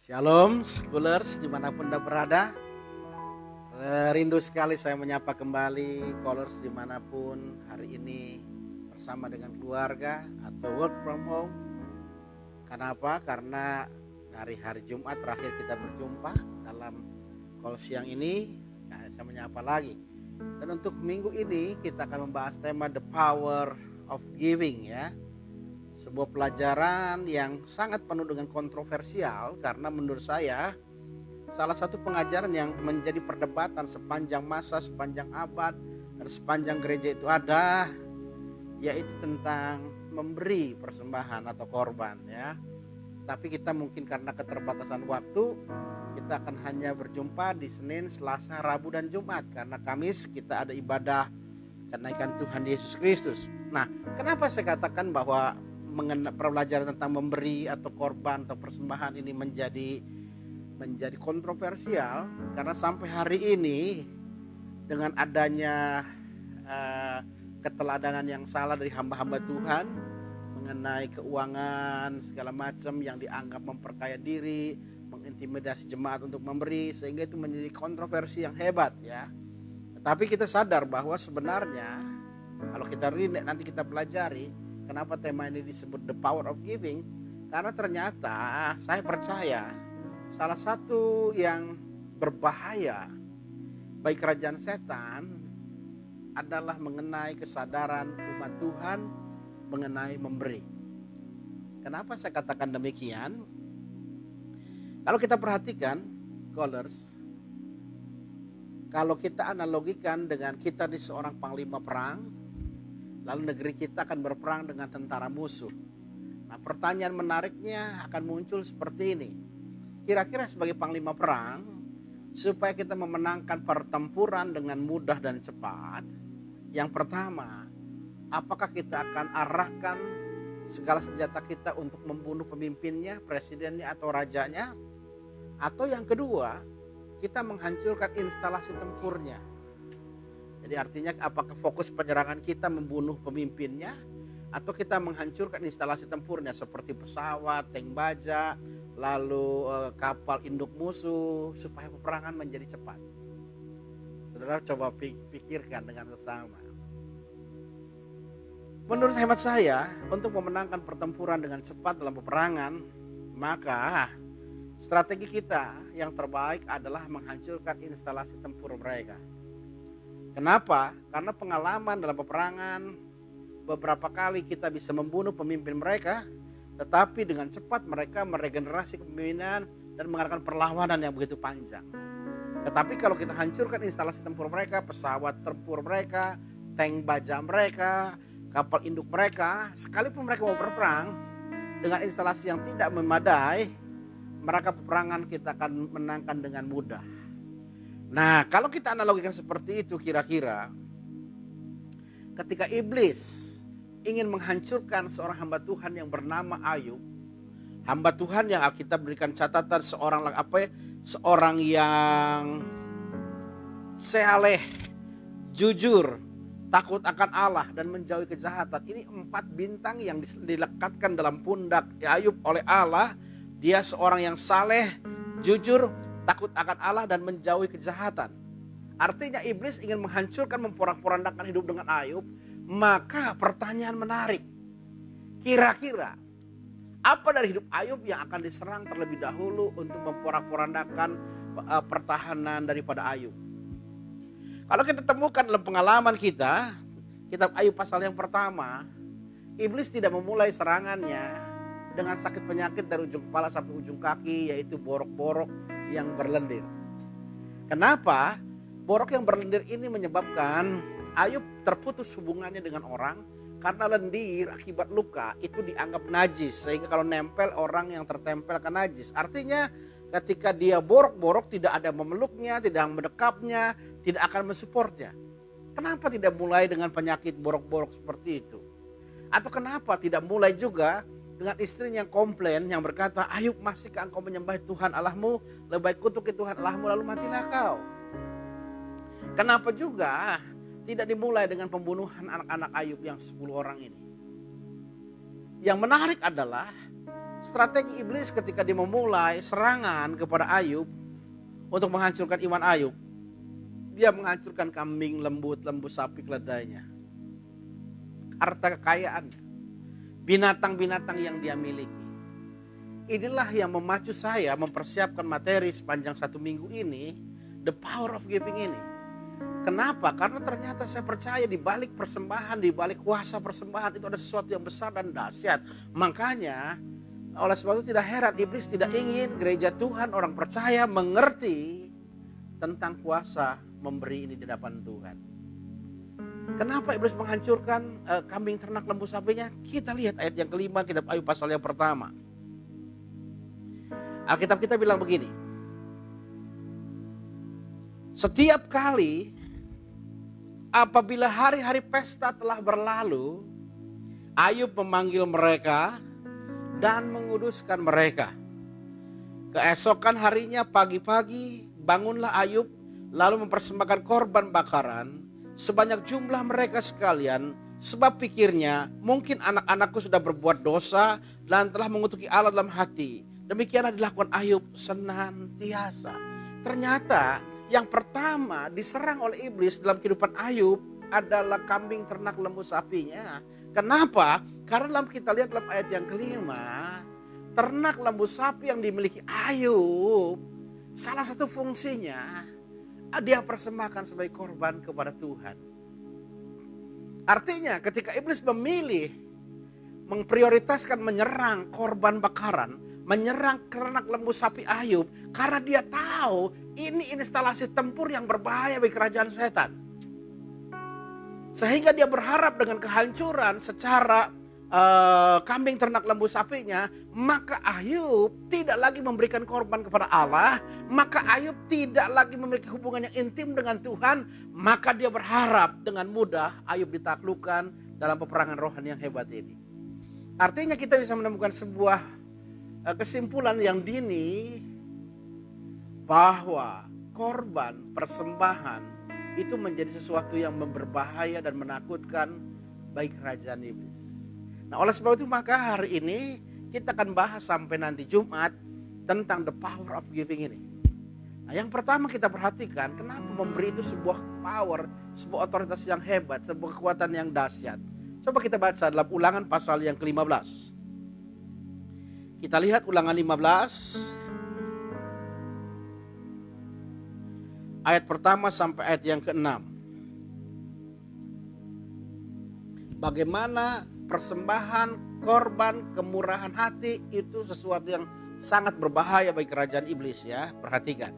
Shalom, schoolers dimanapun Anda berada. Rindu sekali saya menyapa kembali scholars dimanapun hari ini bersama dengan keluarga atau work from home. Kenapa? Karena dari hari Jumat terakhir kita berjumpa dalam call siang ini. Saya menyapa lagi. Dan untuk minggu ini kita akan membahas tema The Power of Giving ya. Sebuah pelajaran yang sangat penuh dengan kontroversial karena menurut saya salah satu pengajaran yang menjadi perdebatan sepanjang masa, sepanjang abad, dan sepanjang gereja itu ada, yaitu tentang memberi persembahan atau korban ya. Tapi kita mungkin karena keterbatasan waktu, kita akan hanya berjumpa di Senin, Selasa, Rabu, dan Jumat. Karena Kamis kita ada ibadah kenaikan Tuhan Yesus Kristus. Nah, kenapa saya katakan bahwa pelajaran tentang memberi atau korban atau persembahan ini menjadi kontroversial? Karena sampai hari ini dengan adanya keteladanan yang salah dari hamba-hamba Tuhan mengenai keuangan segala macam yang dianggap memperkaya diri, mengintimidasi jemaat untuk memberi, sehingga itu menjadi kontroversi yang hebat ya. Tetapi kita sadar bahwa sebenarnya kalau kita nanti kita pelajari kenapa tema ini disebut The Power of Giving, karena ternyata saya percaya salah satu yang berbahaya bagi kerajaan setan adalah mengenai kesadaran umat Tuhan mengenai memberi. Kenapa saya katakan demikian? Kalau kita perhatikan, scholars, kalau kita analogikan dengan kita di seorang panglima perang, lalu negeri kita akan berperang dengan tentara musuh. Nah, pertanyaan menariknya akan muncul seperti ini. Kira-kira sebagai panglima perang, supaya kita memenangkan pertempuran dengan mudah dan cepat, yang pertama, apakah kita akan arahkan segala senjata kita untuk membunuh pemimpinnya, presidennya atau rajanya? Atau yang kedua, kita menghancurkan instalasi tempurnya. Jadi artinya apakah fokus penyerangan kita membunuh pemimpinnya atau kita menghancurkan instalasi tempurnya seperti pesawat, tank baja, lalu kapal induk musuh supaya peperangan menjadi cepat. Saudara coba pikirkan dengan sesama. Menurut hemat saya, untuk memenangkan pertempuran dengan cepat dalam peperangan, maka strategi kita yang terbaik adalah menghancurkan instalasi tempur mereka. Kenapa? Karena pengalaman dalam peperangan beberapa kali kita bisa membunuh pemimpin mereka, tetapi dengan cepat mereka meregenerasi kepemimpinan dan mengadakan perlawanan yang begitu panjang. Tetapi kalau kita hancurkan instalasi tempur mereka, pesawat tempur mereka, tank baja mereka, kapal induk mereka, sekalipun mereka mau berperang dengan instalasi yang tidak memadai, maka peperangan kita akan menangkan dengan mudah. Nah, kalau kita analogikan seperti itu, kira-kira ketika iblis ingin menghancurkan seorang hamba Tuhan yang bernama Ayub, hamba Tuhan yang Alkitab berikan catatan seorang yang saleh, jujur, takut akan Allah dan menjauhi kejahatan. Ini 4 bintang yang dilekatkan dalam pundak Ayub oleh Allah. Dia seorang yang saleh, jujur, takut akan Allah dan menjauhi kejahatan. Artinya iblis ingin menghancurkan, memporak-porandakan hidup dengan Ayub. Maka pertanyaan menarik, kira-kira apa dari hidup Ayub yang akan diserang terlebih dahulu untuk memporak-porandakan pertahanan daripada Ayub? Kalau kita temukan dalam pengalaman kita, kitab Ayub pasal yang pertama, iblis tidak memulai serangannya dengan sakit penyakit dari ujung kepala sampai ujung kaki, yaitu borok-borok yang berlendir. Kenapa? Borok yang berlendir ini menyebabkan Ayub terputus hubungannya dengan orang, karena lendir akibat luka itu dianggap najis, sehingga kalau nempel orang yang tertempel akan najis. Artinya ketika dia borok-borok tidak ada memeluknya, tidak mendekapnya, tidak akan mensupportnya. Kenapa tidak mulai dengan penyakit borok-borok seperti itu? Atau kenapa tidak mulai juga dengan istrinya yang komplain, yang berkata, Ayub, masihkah engkau menyembah Tuhan Allahmu? Lebih baik kutuki Tuhan Allahmu lalu matilah kau. Kenapa juga tidak dimulai dengan pembunuhan anak-anak Ayub yang 10 orang ini? Yang menarik adalah Strategi iblis ketika dia memulai serangan kepada Ayub untuk menghancurkan iman Ayub, dia menghancurkan kambing, lembu sapi keledainya, harta kekayaannya, binatang-binatang yang dia miliki. Inilah yang memacu saya mempersiapkan materi sepanjang 1 minggu ini, The Power of Giving ini. Kenapa? Karena ternyata saya percaya di balik persembahan, di balik kuasa persembahan itu ada sesuatu yang besar dan dahsyat. Makanya oleh sebab itu tidak heran iblis tidak ingin gereja Tuhan, orang percaya mengerti tentang kuasa memberi ini di hadapan Tuhan. Kenapa iblis menghancurkan kambing, ternak, lembu, sapinya? Kita lihat ayat yang kelima, kitab Ayub pasal yang pertama. Alkitab kita bilang begini. Setiap kali apabila hari-hari pesta telah berlalu, Ayub memanggil mereka dan menguduskan mereka. Keesokan harinya pagi-pagi bangunlah Ayub lalu mempersembahkan korban bakaran sebanyak jumlah mereka sekalian, sebab pikirnya mungkin anak-anakku sudah berbuat dosa dan telah mengutuki Allah dalam hati. Demikianlah dilakukan Ayub senantiasa. Ternyata yang pertama diserang oleh iblis dalam kehidupan Ayub adalah kambing, ternak, lembu, sapinya. Kenapa? Karena dalam kita lihat dalam ayat yang kelima, ternak, lembu, sapi yang dimiliki Ayub, salah satu fungsinya dia persembahkan sebagai korban kepada Tuhan. Artinya ketika iblis memilih memprioritaskan menyerang korban bakaran, menyerang ternak, lembu, sapi Ayub, karena dia tahu ini instalasi tempur yang berbahaya bagi kerajaan setan. Sehingga dia berharap dengan kehancuran secara kambing, ternak, lembu, sapinya, maka Ayub tidak lagi memberikan korban kepada Allah, maka Ayub tidak lagi memiliki hubungan yang intim dengan Tuhan, maka dia berharap dengan mudah Ayub ditaklukkan dalam peperangan rohani yang hebat ini. Artinya kita bisa menemukan sebuah kesimpulan yang dini bahwa korban persembahan itu menjadi sesuatu yang berbahaya dan menakutkan bagi kerajaan iblis. Nah, oleh sebab itu maka hari ini kita akan bahas sampai nanti Jumat tentang the power of giving ini. Nah, yang pertama kita perhatikan kenapa memberi itu sebuah power, sebuah otoritas yang hebat, sebuah kekuatan yang dahsyat. Coba kita baca dalam Ulangan pasal yang ke-15. Kita lihat Ulangan 15 ayat pertama sampai ayat yang ke-6. Bagaimana persembahan, korban, kemurahan hati itu sesuatu yang sangat berbahaya bagi kerajaan iblis ya. Perhatikan.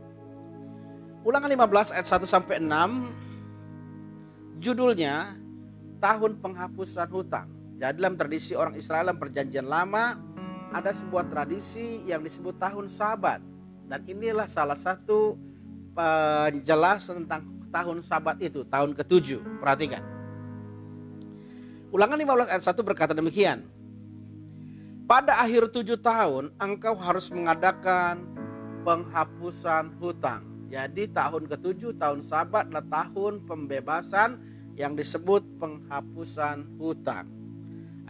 Ulangan 15 ayat 1 sampai 6. Judulnya tahun penghapusan hutang. Jadi dalam tradisi orang Israel dalam perjanjian lama ada sebuah tradisi yang disebut tahun Sabat. Dan inilah salah satu penjelasan tentang tahun Sabat itu, tahun ke-7. Perhatikan. Ulangan 15 ayat 1 berkata demikian. Pada akhir 7 tahun engkau harus mengadakan penghapusan hutang. Jadi tahun ke-7, tahun Sabat adalah tahun pembebasan yang disebut penghapusan hutang.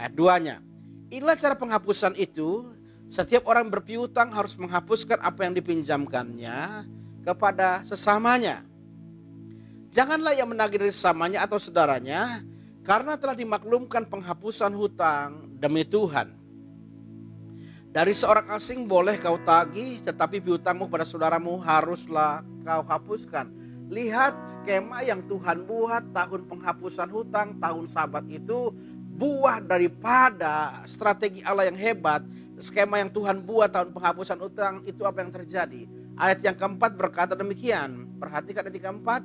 Ayat 2-nya. Inilah cara penghapusan itu. Setiap orang berpiutang harus menghapuskan apa yang dipinjamkannya kepada sesamanya. Janganlah ia menagih dari sesamanya atau saudaranya, karena telah dimaklumkan penghapusan hutang demi Tuhan. Dari seorang asing boleh kau tagih, tetapi piutangmu pada saudaramu haruslah kau hapuskan. Lihat skema yang Tuhan buat tahun penghapusan hutang, tahun Sabat itu buah daripada strategi Allah yang hebat. Skema yang Tuhan buat tahun penghapusan hutang itu apa yang terjadi? Ayat yang keempat berkata demikian. Perhatikan ayat yang keempat.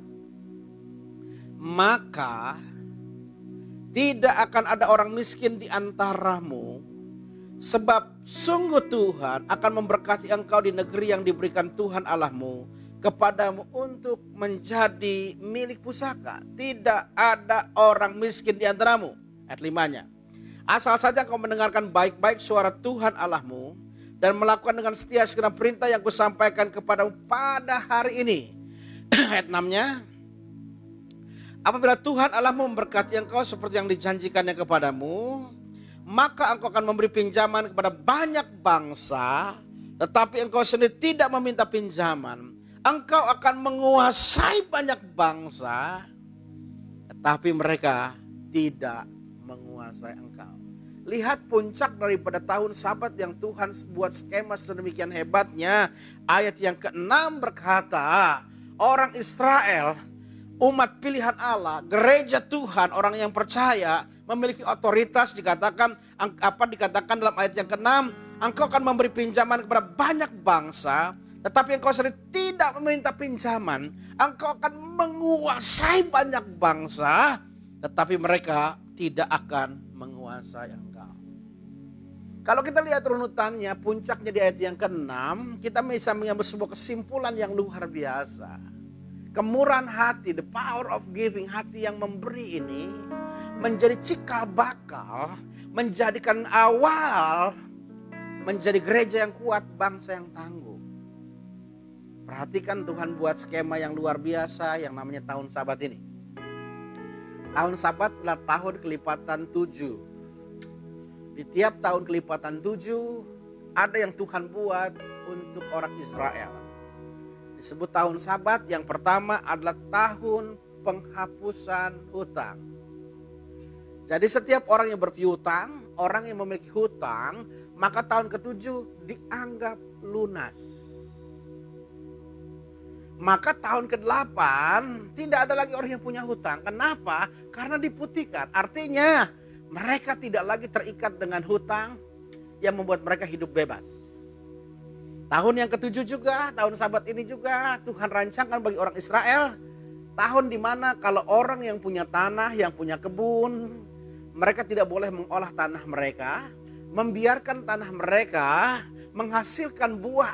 Maka tidak akan ada orang miskin di antaramu, sebab sungguh Tuhan akan memberkati engkau di negeri yang diberikan Tuhan Allahmu kepadamu untuk menjadi milik pusaka. Tidak ada orang miskin di antaramu. Ayat 5-nya. Asal saja kau mendengarkan baik-baik suara Tuhan Allahmu dan melakukan dengan setia segala perintah yang kusampaikan kepadamu pada hari ini. Ayat 6-nya. Apabila Tuhan Allahmu memberkati engkau seperti yang dijanjikannya kepadamu, maka engkau akan memberi pinjaman kepada banyak bangsa, tetapi engkau sendiri tidak meminta pinjaman. Engkau akan menguasai banyak bangsa, tetapi mereka tidak menguasai engkau. Lihat puncak daripada tahun Sabat yang Tuhan buat skema sedemikian hebatnya. Ayat yang ke-6 berkata, orang Israel, umat pilihan Allah, gereja Tuhan, orang yang percaya, memiliki otoritas. Dikatakan dalam ayat yang ke-6, engkau akan memberi pinjaman kepada banyak bangsa, tetapi engkau sendiri tidak meminta pinjaman. Engkau akan menguasai banyak bangsa, tetapi mereka tidak akan menguasai engkau. Kalau kita lihat runutannya, puncaknya di ayat yang ke-6, kita bisa mengambil sebuah kesimpulan yang luar biasa. Kemurahan hati, the power of giving, hati yang memberi ini menjadi cikal bakal, menjadikan awal menjadi gereja yang kuat, bangsa yang tangguh. Perhatikan Tuhan buat skema yang luar biasa yang namanya tahun Sabat ini. Tahun Sabat adalah tahun kelipatan 7. Di tiap tahun kelipatan 7 ada yang Tuhan buat untuk orang Israel. Disebut tahun Sabat. Yang pertama adalah tahun penghapusan hutang. Jadi setiap orang yang berpiutang, orang yang memiliki hutang, maka tahun ke-7 dianggap lunas. Maka tahun ke-8 tidak ada lagi orang yang punya hutang. Kenapa? Karena diputihkan. Artinya mereka tidak lagi terikat dengan hutang yang membuat mereka hidup bebas. Tahun yang ke-7 juga, tahun Sabat ini juga Tuhan rancangkan bagi orang Israel. Tahun dimana kalau orang yang punya tanah, yang punya kebun, mereka tidak boleh mengolah tanah mereka, membiarkan tanah mereka menghasilkan buah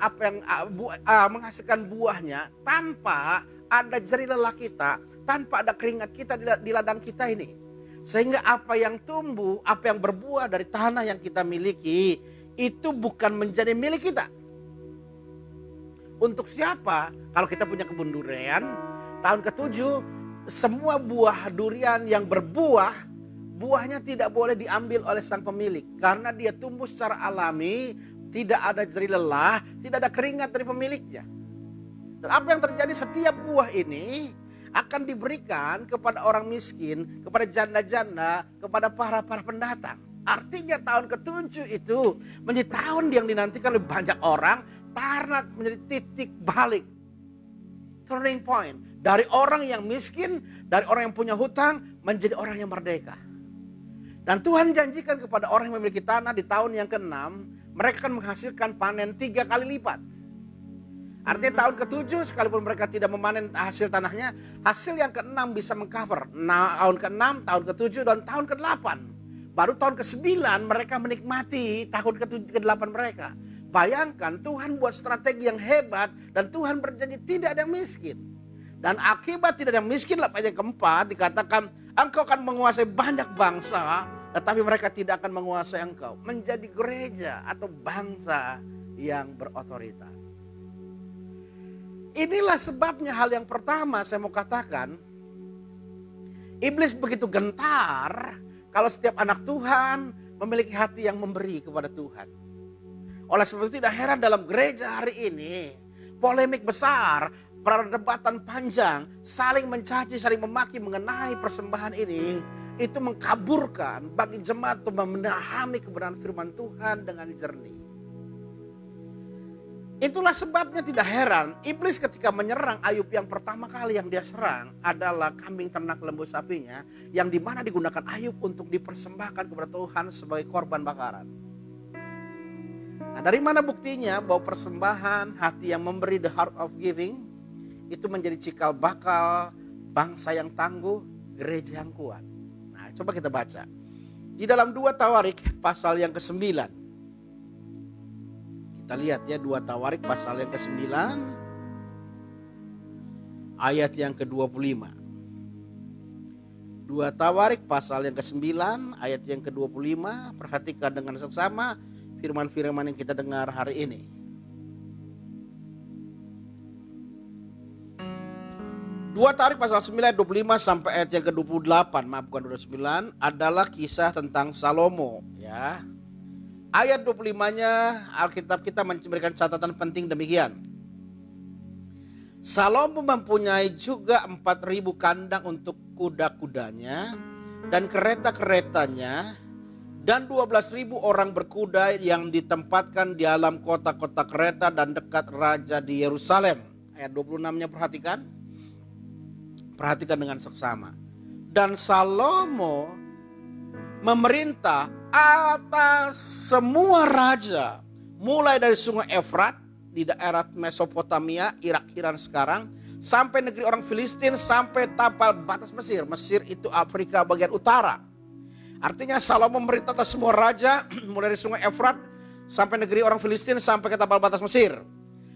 menghasilkan buahnya tanpa ada jerih lelah kita, tanpa ada keringat kita di ladang kita ini. Sehingga apa yang tumbuh, apa yang berbuah dari tanah yang kita miliki, itu bukan menjadi milik kita. Untuk siapa? Kalau kita punya kebun durian, tahun ke-7, semua buah durian yang berbuah, buahnya tidak boleh diambil oleh sang pemilik. Karena dia tumbuh secara alami, tidak ada jerih lelah, tidak ada keringat dari pemiliknya. Dan apa yang terjadi, setiap buah ini akan diberikan kepada orang miskin, kepada janda-janda, kepada para pendatang. Artinya tahun ke-7 itu menjadi tahun yang dinantikan oleh banyak orang karena menjadi titik balik. Turning point. Dari orang yang miskin, dari orang yang punya hutang, menjadi orang yang merdeka. Dan Tuhan janjikan kepada orang yang memiliki tanah di tahun yang ke-6, mereka akan menghasilkan panen 3 kali lipat. Artinya tahun ke-7 sekalipun mereka tidak memanen hasil tanahnya, hasil yang ke-6 bisa mengcover. Tahun ke-6, tahun ke-7, dan tahun ke-8. Baru tahun ke-9 mereka menikmati tahun ke-8 mereka. Bayangkan Tuhan buat strategi yang hebat dan Tuhan berjanji tidak ada yang miskin. Dan akibat tidak ada yang miskin, ayat yang keempat dikatakan engkau akan menguasai banyak bangsa, tetapi mereka tidak akan menguasai engkau. Menjadi gereja atau bangsa yang berotoritas. Inilah sebabnya hal yang pertama saya mau katakan. Iblis begitu gentar kalau setiap anak Tuhan memiliki hati yang memberi kepada Tuhan. Oleh sebab itu tidak heran dalam gereja hari ini polemik besar, perdebatan panjang, saling mencaci, saling memaki mengenai persembahan ini. Itu mengkaburkan bagi jemaat untuk memahami kebenaran firman Tuhan dengan jernih. Itulah sebabnya tidak heran iblis ketika menyerang Ayub, yang pertama kali yang dia serang adalah kambing ternak lembu sapinya, yang dimana digunakan Ayub untuk dipersembahkan kepada Tuhan sebagai korban bakaran. Nah, dari mana buktinya bahwa persembahan, hati yang memberi, the heart of giving, itu menjadi cikal bakal bangsa yang tangguh, gereja yang kuat. Nah, coba kita baca di dalam 2 Tawarik pasal yang ke-9. Kita lihat ya, 2 Tawarik pasal yang ke-9 ayat yang ke-25. 2 Tawarik pasal yang ke-9 ayat yang ke-25. Perhatikan dengan seksama firman-firman yang kita dengar hari ini. 2 Tawarikh pasal 9 ayat 25 sampai ayat yang ke-28, maaf bukan 29, adalah kisah tentang Salomo, ya. Ayat 25-nya Alkitab kita memberikan catatan penting demikian. Salomo mempunyai juga 4.000 kandang untuk kuda-kudanya dan kereta-keretanya, dan 12.000 orang berkuda yang ditempatkan di dalam kota-kota kereta dan dekat raja di Yerusalem. Ayat 26-nya perhatikan. Perhatikan dengan seksama. Dan Salomo memerintah atas semua raja, mulai dari sungai Efrat di daerah Mesopotamia, Irak-Iran sekarang, sampai negeri orang Filistin, sampai tapal batas Mesir. Mesir itu Afrika bagian utara. Artinya Salomo memerintah atas semua raja, mulai dari sungai Efrat sampai negeri orang Filistin, sampai ke tapal batas Mesir.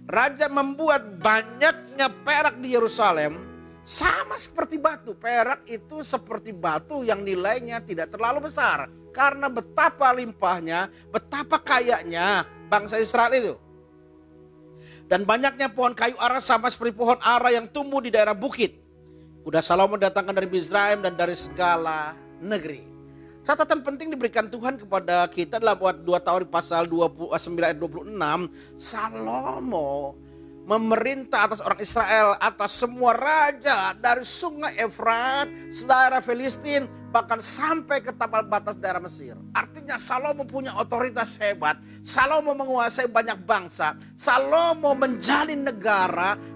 Raja membuat banyaknya perak di Yerusalem, sama seperti batu. Perak itu seperti batu yang nilainya tidak terlalu besar, karena betapa limpahnya, betapa kayanya bangsa Israel itu. Dan banyaknya pohon kayu ara sama seperti pohon ara yang tumbuh di daerah bukit. Kuda Salomo datangkan dari Mizraim dan dari segala negeri. Catatan penting diberikan Tuhan kepada kita dalam 2 Tawarikh pasal 29 ayat 26. Salomo memerintah atas orang Israel, atas semua raja dari sungai Efrat, daerah Filistin, bahkan sampai ke tapal batas daerah Mesir. Artinya Salomo punya otoritas hebat. Salomo menguasai banyak bangsa. Salomo menjalin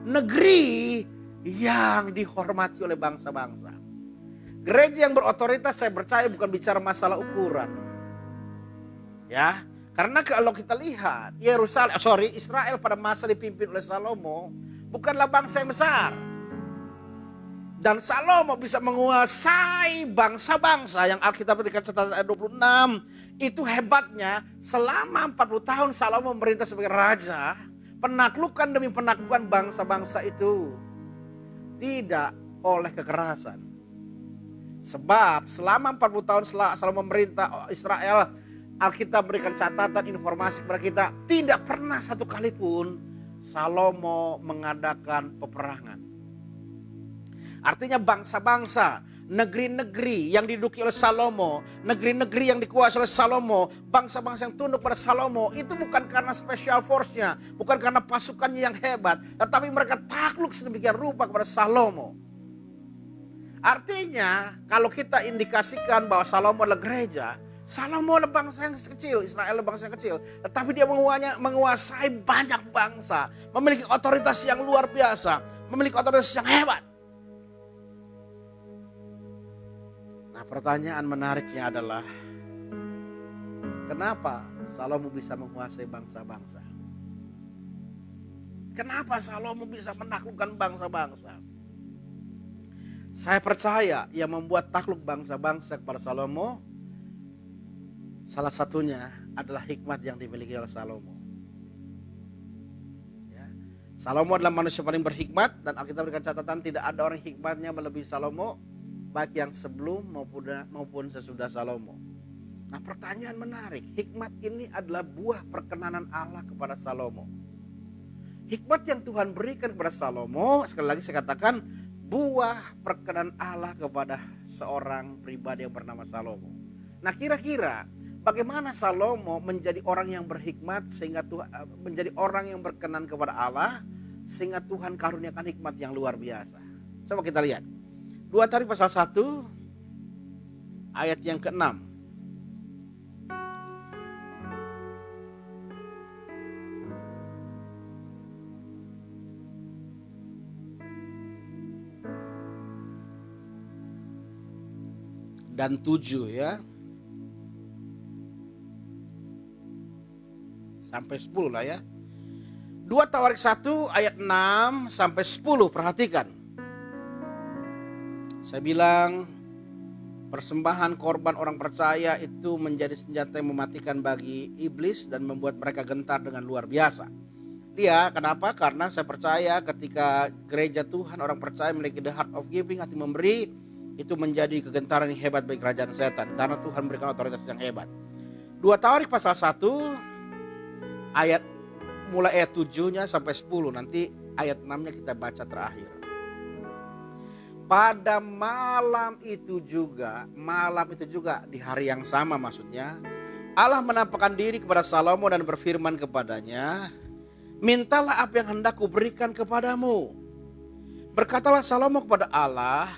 negeri yang dihormati oleh bangsa-bangsa. Gereja yang berotoritas, saya percaya, bukan bicara masalah ukuran. Ya, karena kalau kita lihat Israel pada masa dipimpin oleh Salomo bukanlah bangsa yang besar. Dan Salomo bisa menguasai bangsa-bangsa yang Alkitab berikan catatan ayat 26. Itu hebatnya, selama 40 tahun Salomo memerintah sebagai raja, penaklukan demi penaklukan bangsa-bangsa itu tidak oleh kekerasan. Sebab selama 40 tahun Salomo memerintah Israel, Alkitab berikan catatan informasi kepada kita, tidak pernah satu kali pun Salomo mengadakan peperangan. Artinya bangsa-bangsa, negeri-negeri yang diduduki oleh Salomo, negeri-negeri yang dikuasai oleh Salomo, bangsa-bangsa yang tunduk pada Salomo, itu bukan karena special force-nya, bukan karena pasukannya yang hebat, tetapi mereka takluk sedemikian rupa kepada Salomo. Artinya kalau kita indikasikan bahwa Salomo adalah gereja, Salomo adalah bangsa yang kecil, Israel adalah bangsa yang kecil. Tetapi dia menguasai banyak bangsa, memiliki otoritas yang luar biasa, memiliki otoritas yang hebat. Nah, pertanyaan menariknya adalah, kenapa Salomo bisa menguasai bangsa-bangsa? Kenapa Salomo bisa menaklukkan bangsa-bangsa? Saya percaya yang membuat takluk bangsa-bangsa kepada Salomo, salah satunya adalah hikmat yang dimiliki oleh Salomo. Ya. Salomo adalah manusia paling berhikmat, dan Alkitab berikan catatan tidak ada orang hikmatnya melebihi Salomo, baik yang sebelum maupun sesudah Salomo. Nah, pertanyaan menarik, hikmat ini adalah buah perkenanan Allah kepada Salomo. Hikmat yang Tuhan berikan kepada Salomo, sekali lagi saya katakan, buah perkenan Allah kepada seorang pribadi yang bernama Salomo. Nah, kira-kira bagaimana Salomo menjadi orang yang berhikmat sehingga Tuhan menjadi orang yang berkenan kepada Allah, sehingga Tuhan karuniakan hikmat yang luar biasa. Coba kita lihat 2 Tawarikh pasal 1 ayat yang ke-6. Dan 7 ya. Sampai 10 lah ya. 2 Tawarikh 1 ayat 6 sampai 10, perhatikan. Saya bilang persembahan korban orang percaya itu menjadi senjata yang mematikan bagi iblis dan membuat mereka gentar dengan luar biasa. Dia, kenapa? Karena saya percaya ketika gereja Tuhan, orang percaya memiliki the heart of giving, hati memberi, itu menjadi kegentaran yang hebat bagi kerajaan setan, karena Tuhan memberikan otoritas yang hebat. 2 Tawarikh pasal 1 ayat mulai ayat 7-nya sampai 10, nanti ayat 6-nya kita baca terakhir. Pada malam itu juga di hari yang sama maksudnya, Allah menampakkan diri kepada Salomo dan berfirman kepadanya, mintalah apa yang hendak kuberikan kepadamu. Berkatalah Salomo kepada Allah,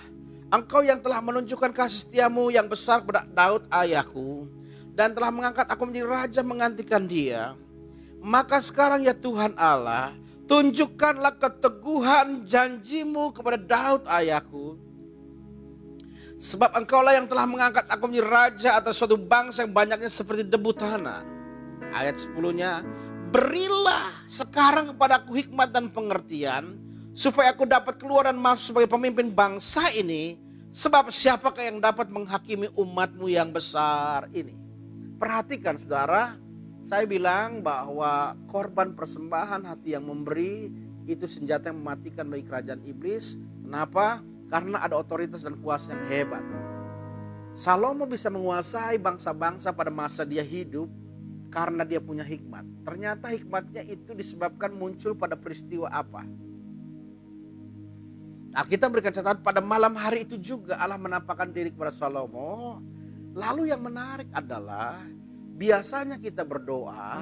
engkau yang telah menunjukkan kasih setiamu yang besar kepada Daud ayahku, dan telah mengangkat aku menjadi raja menggantikan dia. Maka sekarang ya Tuhan Allah, tunjukkanlah keteguhan janjimu kepada Daud ayahku. Sebab engkaulah yang telah mengangkat aku menjadi raja atas suatu bangsa yang banyaknya seperti debu tanah. Ayat 10-nya, berilah sekarang kepadaku hikmat dan pengertian, supaya aku dapat keluar dan masuk sebagai pemimpin bangsa ini. Sebab siapakah yang dapat menghakimi umatmu yang besar ini? Perhatikan saudara, saya bilang bahwa korban persembahan hati yang memberi itu senjata yang mematikan bagi kerajaan iblis. Kenapa? Karena ada otoritas dan kuasa yang hebat. Salomo bisa menguasai bangsa-bangsa pada masa dia hidup karena dia punya hikmat. Ternyata hikmatnya itu disebabkan muncul pada peristiwa apa? Kita berikan catatan pada malam hari itu juga Allah menampakkan diri kepada Salomo. Lalu yang menarik adalah biasanya kita berdoa,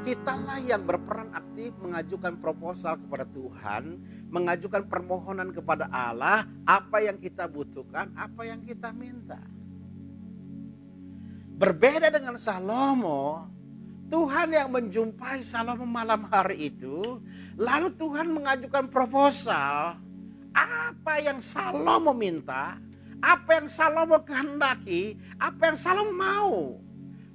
kitalah yang berperan aktif mengajukan proposal kepada Tuhan, mengajukan permohonan kepada Allah, apa yang kita butuhkan, apa yang kita minta. Berbeda dengan Salomo, Tuhan yang menjumpai Salomo malam hari itu, lalu Tuhan mengajukan proposal, apa yang Salomo minta, apa yang Salomo kehendaki, apa yang Salomo mau.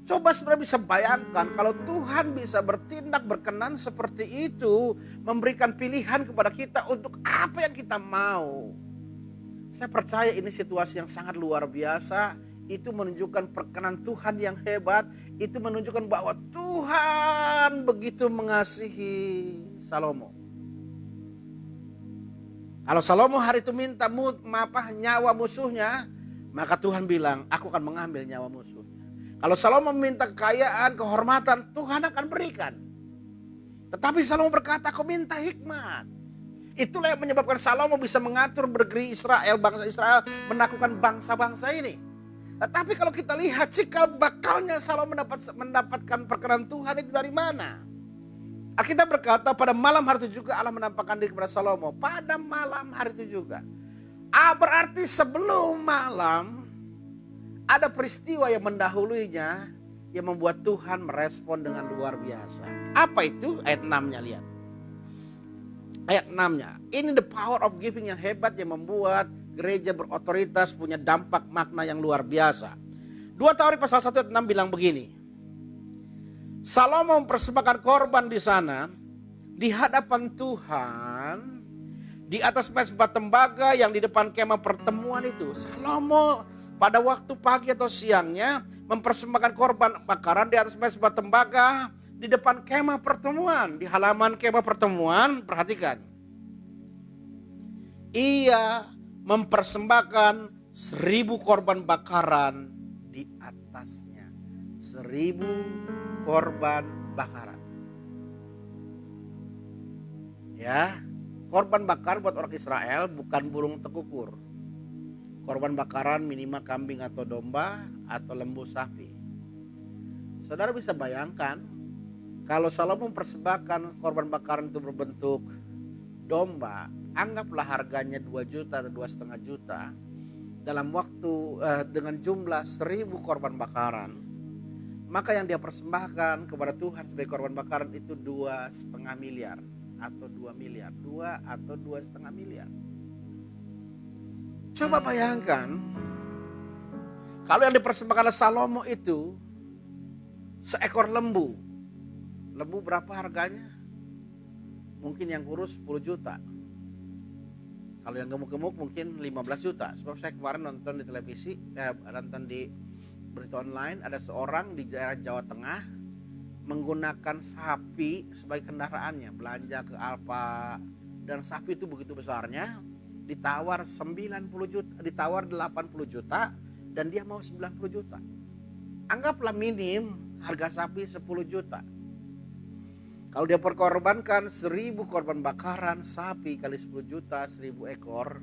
Coba saudara bisa bayangkan kalau Tuhan bisa bertindak berkenan seperti itu, memberikan pilihan kepada kita untuk apa yang kita mau. Saya percaya ini situasi yang sangat luar biasa. Itu menunjukkan perkenan Tuhan yang hebat. Itu menunjukkan bahwa Tuhan begitu mengasihi Salomo. Kalau Salomo hari itu minta nyawa musuhnya, maka Tuhan bilang, aku akan mengambil nyawa musuhnya. Kalau Salomo meminta kekayaan, kehormatan, Tuhan akan berikan. Tetapi Salomo berkata, aku minta hikmat. Itulah yang menyebabkan Salomo bisa mengatur negeri Israel, bangsa Israel, menaklukkan bangsa-bangsa ini. Tetapi kalau kita lihat cikal bakalnya Salomo mendapatkan perkenan Tuhan itu dari mana? Alkitab berkata pada malam hari itu juga Allah menampakkan diri kepada Salomo. Pada malam hari itu juga. Berarti sebelum malam ada peristiwa yang mendahulunya yang membuat Tuhan merespon dengan luar biasa. Apa itu? Ayat 6-nya lihat. Ayat 6-nya. Ini the power of giving yang hebat yang membuat gereja berotoritas punya dampak makna yang luar biasa. 2 Tawarikh pasal 1 ayat 6 bilang begini. Salomo mempersembahkan korban di sana di hadapan Tuhan di atas mezbah tembaga yang di depan kemah pertemuan itu. Salomo pada waktu pagi atau siangnya mempersembahkan korban bakaran di atas mezbah tembaga di depan kemah pertemuan, di halaman kemah pertemuan. Perhatikan, ia mempersembahkan 1000 korban bakaran di atasnya. 1000 korban bakaran. Ya, korban bakar buat orang Israel bukan burung tekukur. Korban bakaran minimal kambing atau domba atau lembu sapi. Saudara bisa bayangkan kalau Salomo mempersembahkan korban bakaran itu berbentuk domba, anggaplah harganya 2 juta atau 2,5 juta. Dalam waktu dengan jumlah 1000 korban bakaran, maka yang dia persembahkan kepada Tuhan sebagai korban bakaran itu 2,5 miliar atau 2 miliar, 2 atau 2,5 miliar. Coba bayangkan kalau yang dipersembahkan oleh Salomo itu seekor lembu. Lembu berapa harganya? Mungkin yang kurus 10 juta. Kalau yang gemuk-gemuk mungkin 15 juta. Sebab saya kemarin nonton di televisi, nonton di berita online, ada seorang di daerah Jawa Tengah menggunakan sapi sebagai kendaraannya, belanja ke Alfa, dan sapi itu begitu besarnya, ditawar 90 juta, ditawar 80 juta dan dia mau 90 juta. Anggaplah minim harga sapi 10 juta. Kalau dia perkorbankan 1000 korban bakaran sapi kali 10 juta, 1000 ekor,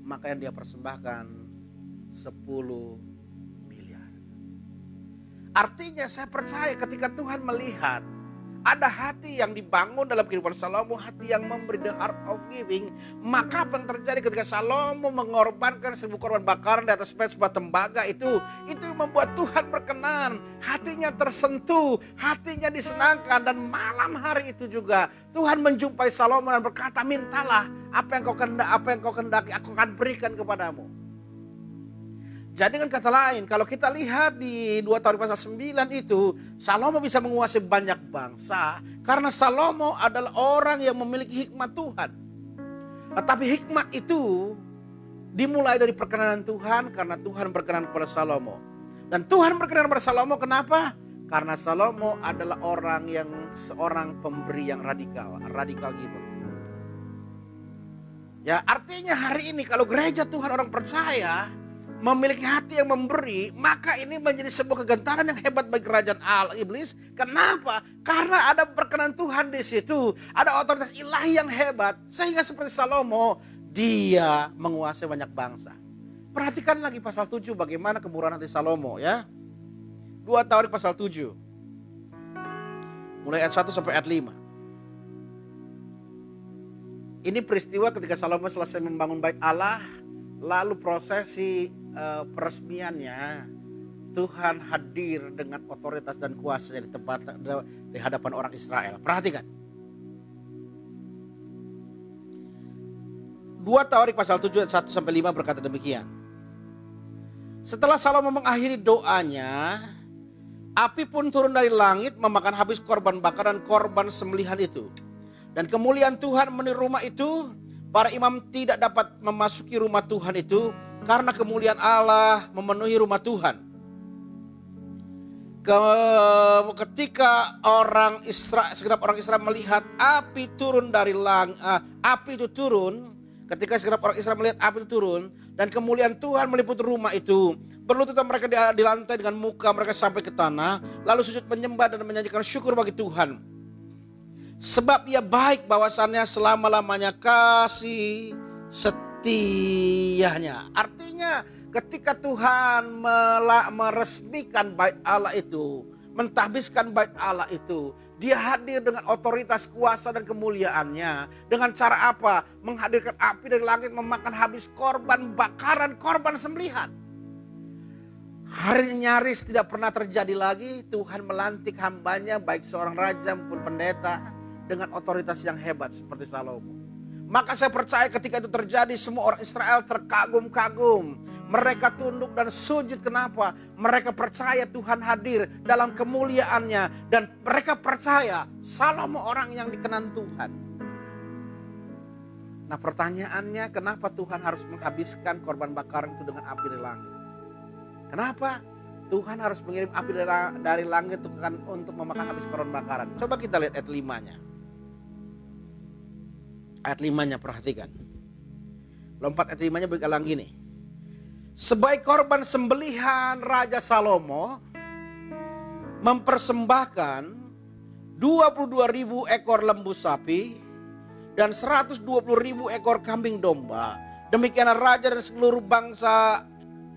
maka yang dia persembahkan 10 miliar. Artinya saya percaya ketika Tuhan melihat ada hati yang dibangun dalam kehidupan Salomo, hati yang memberi, the heart of giving. Maka apa yang terjadi ketika Salomo mengorbankan 1000 korban bakaran di atas sebuah tembaga itu yang membuat Tuhan berkenan. Hatinya tersentuh, hatinya disenangkan. Dan malam hari itu juga Tuhan menjumpai Salomo dan berkata, mintalah apa yang kau kehendaki, aku akan berikan kepadamu. Jadi dengan kata lain, kalau kita lihat di 2 Tawarikh pasal 9 itu, Salomo bisa menguasai banyak bangsa karena Salomo adalah orang yang memiliki hikmat Tuhan. Tetapi hikmat itu dimulai dari perkenanan Tuhan karena Tuhan berkenan kepada Salomo. Dan Tuhan berkenan kepada Salomo kenapa? Karena Salomo adalah seorang pemberi yang radikal giver. Ya, artinya hari ini kalau gereja Tuhan orang percaya memiliki hati yang memberi, maka ini menjadi sebuah kegentaran yang hebat bagi kerajaan iblis. Kenapa? Karena ada perkenan Tuhan di situ, ada otoritas ilahi yang hebat, sehingga seperti Salomo, dia menguasai banyak bangsa. Perhatikan lagi pasal 7 bagaimana kemurahan hati Salomo ya. 2 Tawarikh pasal 7. Mulai ayat 1 sampai ayat 5. Ini peristiwa ketika Salomo selesai membangun bait Allah, lalu prosesi peresmiannya, Tuhan hadir dengan otoritas dan kuasa di hadapan orang Israel. Perhatikan. 2 Tawarikh pasal 7 ayat 1 sampai 5 berkata demikian. Setelah Salomo mengakhiri doanya, api pun turun dari langit memakan habis korban bakaran korban sembelihan itu. Dan kemuliaan Tuhan memenuhi rumah itu. Para imam tidak dapat memasuki rumah Tuhan itu karena kemuliaan Allah memenuhi rumah Tuhan. Ketika segenap orang Israel melihat api turun dari langit, ketika segenap orang Israel melihat api itu turun dan kemuliaan Tuhan meliputi rumah itu, berlututlah mereka di lantai dengan muka mereka sampai ke tanah, lalu sujud menyembah dan menyanyikan syukur bagi Tuhan. Sebab ia baik bahwasannya selama-lamanya kasih setianya. Artinya ketika Tuhan meresmikan bait Allah itu, mentahbiskan bait Allah itu, dia hadir dengan otoritas kuasa dan kemuliaannya. Dengan cara apa? Menghadirkan api dari langit memakan habis korban bakaran, korban sembelihan. Hari nyaris tidak pernah terjadi lagi Tuhan melantik hambanya, baik seorang raja maupun pendeta, dengan otoritas yang hebat seperti Salomo. Maka saya percaya ketika itu terjadi, semua orang Israel terkagum-kagum. Mereka tunduk dan sujud. Kenapa? Mereka percaya Tuhan hadir dalam kemuliaannya. Dan mereka percaya Salomo orang yang dikenan Tuhan. Nah pertanyaannya, kenapa Tuhan harus menghabiskan korban bakaran itu dengan api dari langit? Kenapa? Tuhan harus mengirim api dari langit untuk memakan habis korban bakaran. Coba kita lihat ayat 5-nya. Ayat 5-nya perhatikan. Lompat ayat 5-nya berkata gini. Sebaik korban sembelihan Raja Salomo mempersembahkan 22.000 ekor lembu sapi dan 120.000 ekor kambing domba. Demikianlah raja dan seluruh bangsa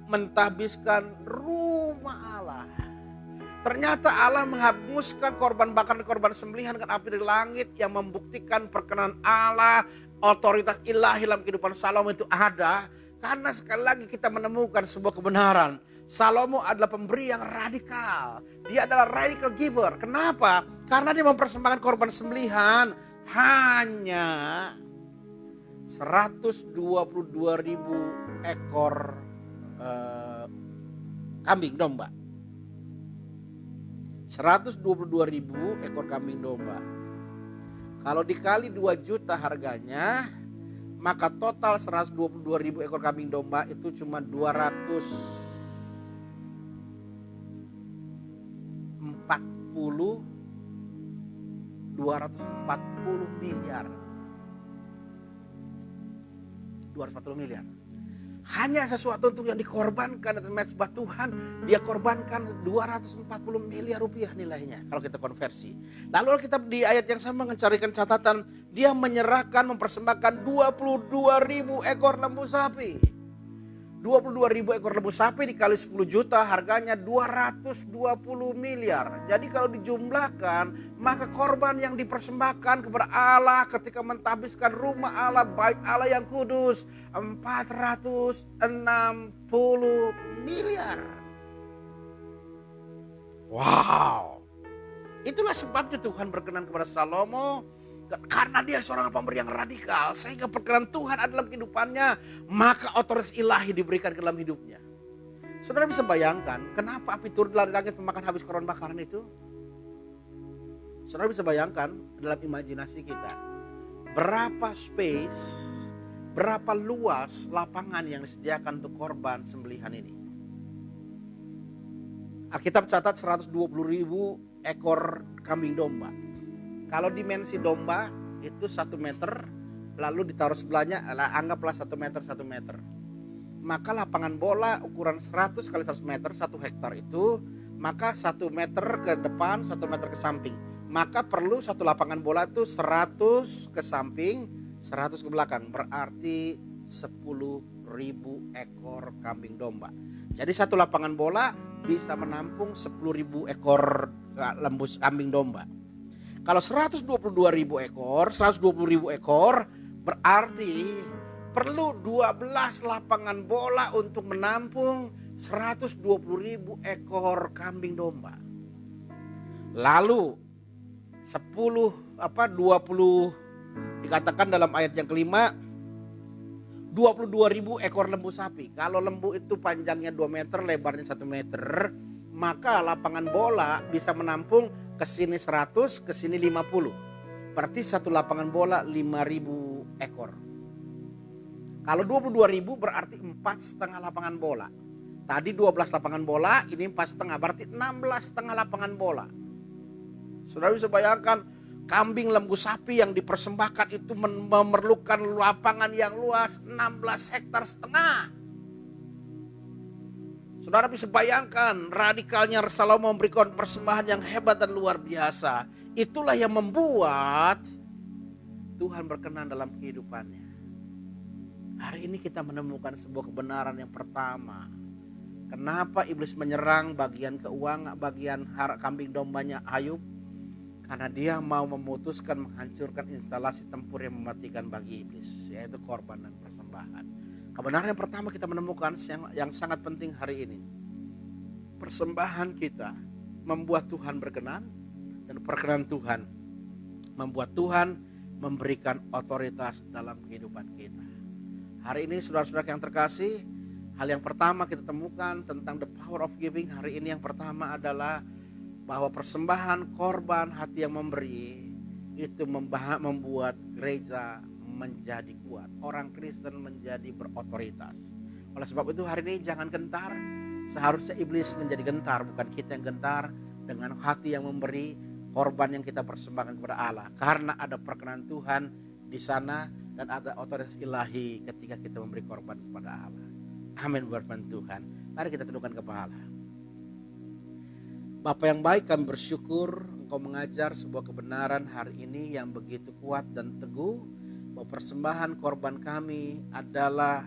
mentahbiskan rumah Allah. Ternyata Allah menghapuskan korban bakaran dan korban sembelihan dengan api dari langit yang membuktikan perkenan Allah, otoritas ilahi dalam kehidupan Salomo itu ada. Karena sekali lagi kita menemukan sebuah kebenaran. Salomo adalah pemberi yang radikal. Dia adalah radical giver. Kenapa? Karena dia mempersembahkan korban sembelihan hanya 122.000 ekor kambing domba. 122.000 ekor kambing domba. Kalau dikali 2 juta harganya, maka total 122.000 ekor kambing domba itu cuma 240 miliar. 240 miliar. Hanya sesuatu untuk yang dikorbankan atas mezbah Tuhan, dia korbankan 240 miliar rupiah nilainya kalau kita konversi. Lalu kita di ayat yang sama mencarikan catatan, dia menyerahkan, mempersembahkan 22.000 ekor lembu sapi. 22.000 ekor lembu sapi dikali 10 juta, harganya 220 miliar. Jadi kalau dijumlahkan, maka korban yang dipersembahkan kepada Allah ketika mentahbiskan rumah Allah, bait Allah yang kudus, 460 miliar. Wow. Itulah sebabnya Tuhan berkenan kepada Salomo. Karena dia seorang pemberi yang radikal, sehingga perkenan Tuhan ada dalam kehidupannya, maka otoritas ilahi diberikan ke dalam hidupnya. Saudara bisa bayangkan kenapa api turun dari langit memakan habis korban bakaran itu? Saudara bisa bayangkan dalam imajinasi kita, berapa space, berapa luas lapangan yang disediakan untuk korban sembelihan ini. Alkitab catat 120.000 ekor kambing domba. Kalau dimensi domba itu 1 meter, lalu ditaruh sebelahnya, anggaplah 1 meter 1 meter. Maka lapangan bola ukuran 100 kali 100 meter, 1 hektar itu, maka 1 meter ke depan, 1 meter ke samping. Maka perlu satu lapangan bola itu 100 ke samping, 100 ke belakang. Berarti 10.000 ekor kambing domba. Jadi satu lapangan bola bisa menampung 10.000 ekor lembu kambing domba. Kalau 122.000 ekor berarti perlu 12 lapangan bola untuk menampung 120.000 ekor kambing domba. Lalu 20 dikatakan dalam ayat yang kelima 22.000 ekor lembu sapi. Kalau lembu itu panjangnya 2 meter, lebarnya 1 meter, maka lapangan bola bisa menampung ke sini 100, ke sini 50. Berarti satu lapangan bola 5.000 ekor. Kalau 22.000 berarti 4,5 lapangan bola. Tadi 12 lapangan bola, ini 4,5, berarti 16,5 lapangan bola. Saudara bisa bayangkan, kambing lembu sapi yang dipersembahkan itu memerlukan lapangan yang luas 16,5 hektar. Saudara bisa bayangkan radikalnya Salomo memberikan persembahan yang hebat dan luar biasa. Itulah yang membuat Tuhan berkenan dalam kehidupannya. Hari ini kita menemukan sebuah kebenaran yang pertama. Kenapa iblis menyerang bagian keuangan, bagian kambing dombanya Ayub? Karena dia mau memutuskan menghancurkan instalasi tempur yang mematikan bagi iblis, yaitu korban dan persembahan. Kebenaran yang pertama kita menemukan yang sangat penting hari ini. Persembahan kita membuat Tuhan berkenan, dan perkenan Tuhan membuat Tuhan memberikan otoritas dalam kehidupan kita. Hari ini saudara-saudara yang terkasih, hal yang pertama kita temukan tentang the power of giving hari ini, yang pertama adalah bahwa persembahan korban hati yang memberi itu membuat gereja menjadi kuat, orang Kristen menjadi berotoritas. Oleh sebab itu hari ini jangan gentar. Seharusnya iblis menjadi gentar, bukan kita yang gentar dengan hati yang memberi korban yang kita persembahkan kepada Allah. Karena ada perkenan Tuhan di sana dan ada otoritas ilahi ketika kita memberi korban kepada Allah. Amin buat Tuhan. Mari kita tundukkan kepala. Bapa yang baik, kami bersyukur Engkau mengajar sebuah kebenaran hari ini yang begitu kuat dan teguh, bahwa persembahan korban kami adalah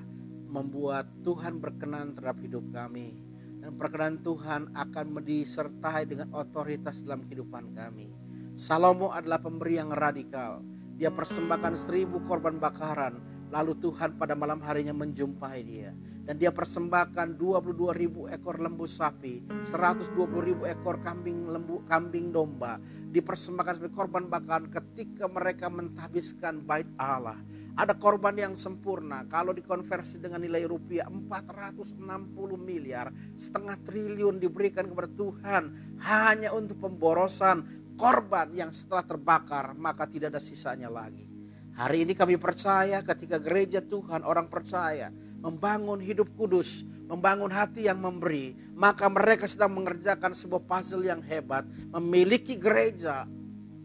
membuat Tuhan berkenan terhadap hidup kami, dan perkenan Tuhan akan disertai dengan otoritas dalam kehidupan kami. Salomo adalah pemberi yang radikal. Dia persembahkan 1.000 korban bakaran, lalu Tuhan pada malam harinya menjumpai dia. Dan dia persembahkan 22.000 ekor lembu sapi, 120.000 ekor kambing domba. Dipersembahkan sebagai korban bakaran ketika mereka mentahbiskan bait Allah. Ada korban yang sempurna. Kalau dikonversi dengan nilai rupiah 460 miliar, 0,5 triliun diberikan kepada Tuhan hanya untuk pemborosan korban yang setelah terbakar maka tidak ada sisanya lagi. Hari ini kami percaya ketika gereja Tuhan, orang percaya membangun hidup kudus, membangun hati yang memberi, maka mereka sedang mengerjakan sebuah puzzle yang hebat, memiliki gereja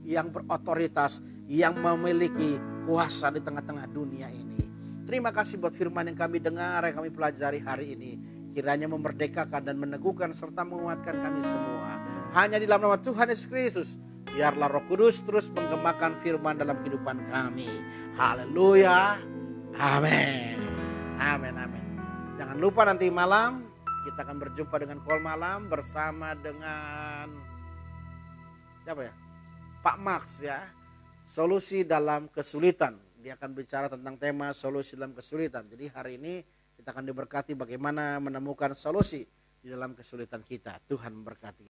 yang berotoritas, yang memiliki kuasa di tengah-tengah dunia ini. Terima kasih buat firman yang kami dengar, yang kami pelajari hari ini. Kiranya memerdekakan dan meneguhkan serta menguatkan kami semua. Hanya di dalam nama Tuhan Yesus Kristus, biarlah Roh Kudus terus menggemakan firman dalam kehidupan kami. Haleluya. Amin. Amin, amin. Jangan lupa nanti malam kita akan berjumpa dengan Call Malam bersama dengan siapa ya? Pak Max ya. Solusi dalam kesulitan. Dia akan bicara tentang tema solusi dalam kesulitan. Jadi hari ini kita akan diberkati bagaimana menemukan solusi di dalam kesulitan kita. Tuhan memberkati.